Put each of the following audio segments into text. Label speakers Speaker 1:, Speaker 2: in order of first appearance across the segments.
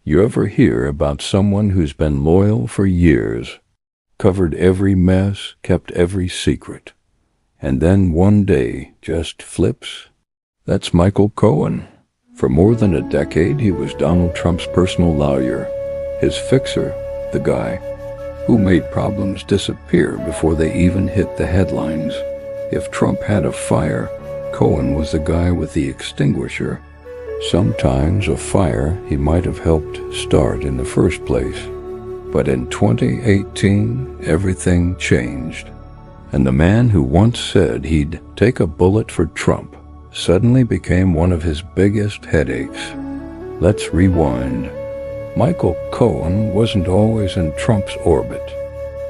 Speaker 1: You ever hear about someone who's been loyal for years, covered every mess, kept every secret, and then one day just flips? That's Michael Cohen. For more than a decade, he was Donald Trump's personal lawyer, his fixer, the guy who made problems disappear before they even hit the headlines. If Trump had a fire, Cohen was the guy with the extinguisher. Sometimes a fire he might have helped start in the first place. But in 2018, everything changed. And the man who once said he'd take a bullet for Trump suddenly became one of his biggest headaches. Let's rewind. Michael Cohen wasn't always in Trump's orbit.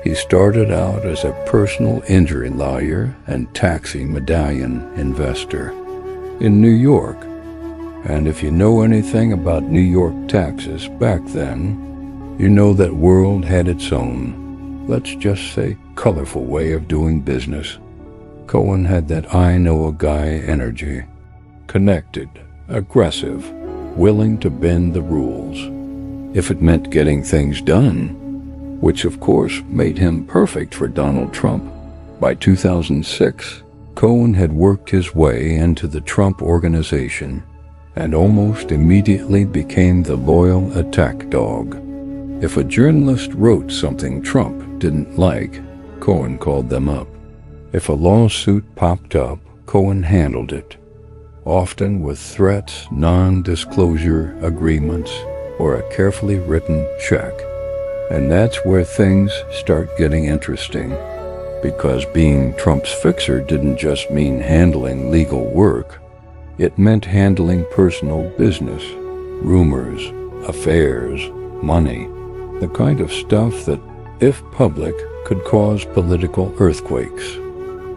Speaker 1: He started out as a personal injury lawyer and taxi medallion investor in New York. And if you know anything about New York taxes back then, you know that world had its own, let's just say, colorful way of doing business. Cohen had that I know a guy energy. Connected, aggressive, willing to bend the rules, if it meant getting things done, which of course made him perfect for Donald Trump. By 2006, Cohen had worked his way into the Trump organization and almost immediately became the loyal attack dog. If a journalist wrote something Trump didn't like, Cohen called them up. If a lawsuit popped up, Cohen handled it, often with threats, non-disclosure agreements, or a carefully written check. And that's where things start getting interesting, because being Trump's fixer didn't just mean handling legal work. It meant handling personal business, rumors, affairs, money, the kind of stuff that, if public, could cause political earthquakes.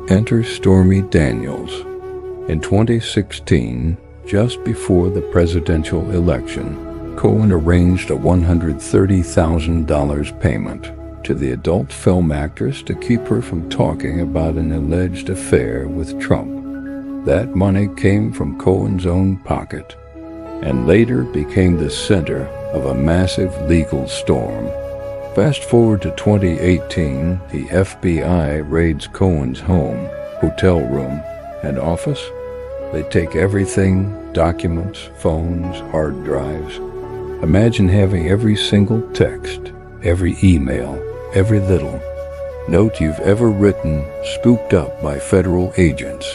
Speaker 1: Enter Stormy Daniels. In 2016, just before the presidential election, Cohen arranged a $130,000 payment to the adult film actress to keep her from talking about an alleged affair with Trump. That money came from Cohen's own pocket and later became the center of a massive legal storm. Fast forward to 2018, the FBI raids Cohen's home, hotel room, and office. They take everything, documents, phones, hard drives. Imagine having every single text, every email, every little note you've ever written scooped up by federal agents.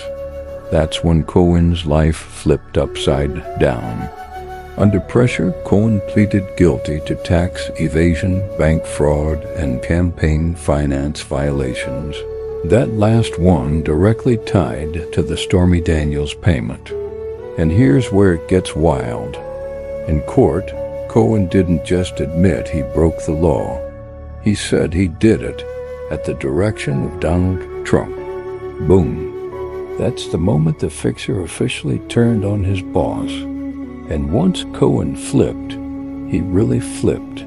Speaker 1: That's when Cohen's life flipped upside down. Under pressure, Cohen pleaded guilty to tax evasion, bank fraud, and campaign finance violations. That last one directly tied to the Stormy Daniels payment. And here's where it gets wild. In court, Cohen didn't just admit he broke the law. He said he did it at the direction of Donald Trump. Boom. That's the moment the fixer officially turned on his boss. And once Cohen flipped, he really flipped.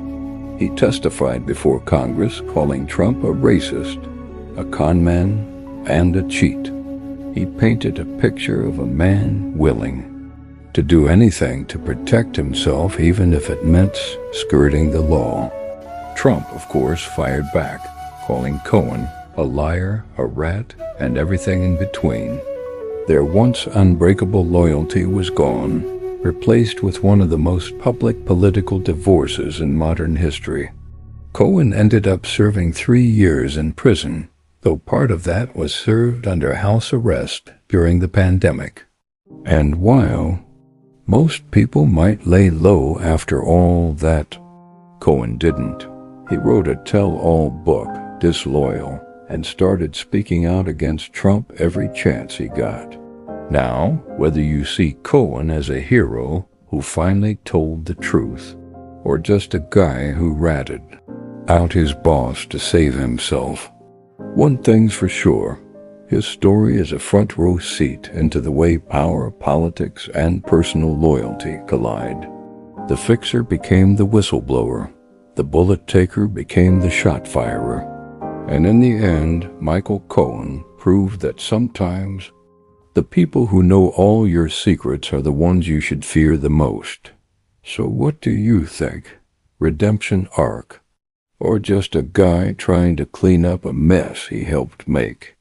Speaker 1: He testified before Congress calling Trump a racist, a conman, and a cheat. He painted a picture of a man willing to do anything to protect himself, even if it meant skirting the law. Trump, of course, fired back, calling Cohen a liar, a rat, and everything in between. Their once unbreakable loyalty was gone, replaced with one of the most public political divorces in modern history. Cohen ended up serving 3 years in prison, though part of that was served under house arrest during the pandemic. And while most people might lay low after all that, Cohen didn't. He wrote a tell-all book, Disloyal, and started speaking out against Trump every chance he got. Now, whether you see Cohen as a hero who finally told the truth, or just a guy who ratted out his boss to save himself, one thing's for sure, his story is a front row seat into the way power, politics, and personal loyalty collide. The fixer became the whistleblower, the bullet taker became the shot firer, and in the end, Michael Cohen proved that sometimes the people who know all your secrets are the ones you should fear the most. So what do you think? Redemption arc, or just a guy trying to clean up a mess he helped make?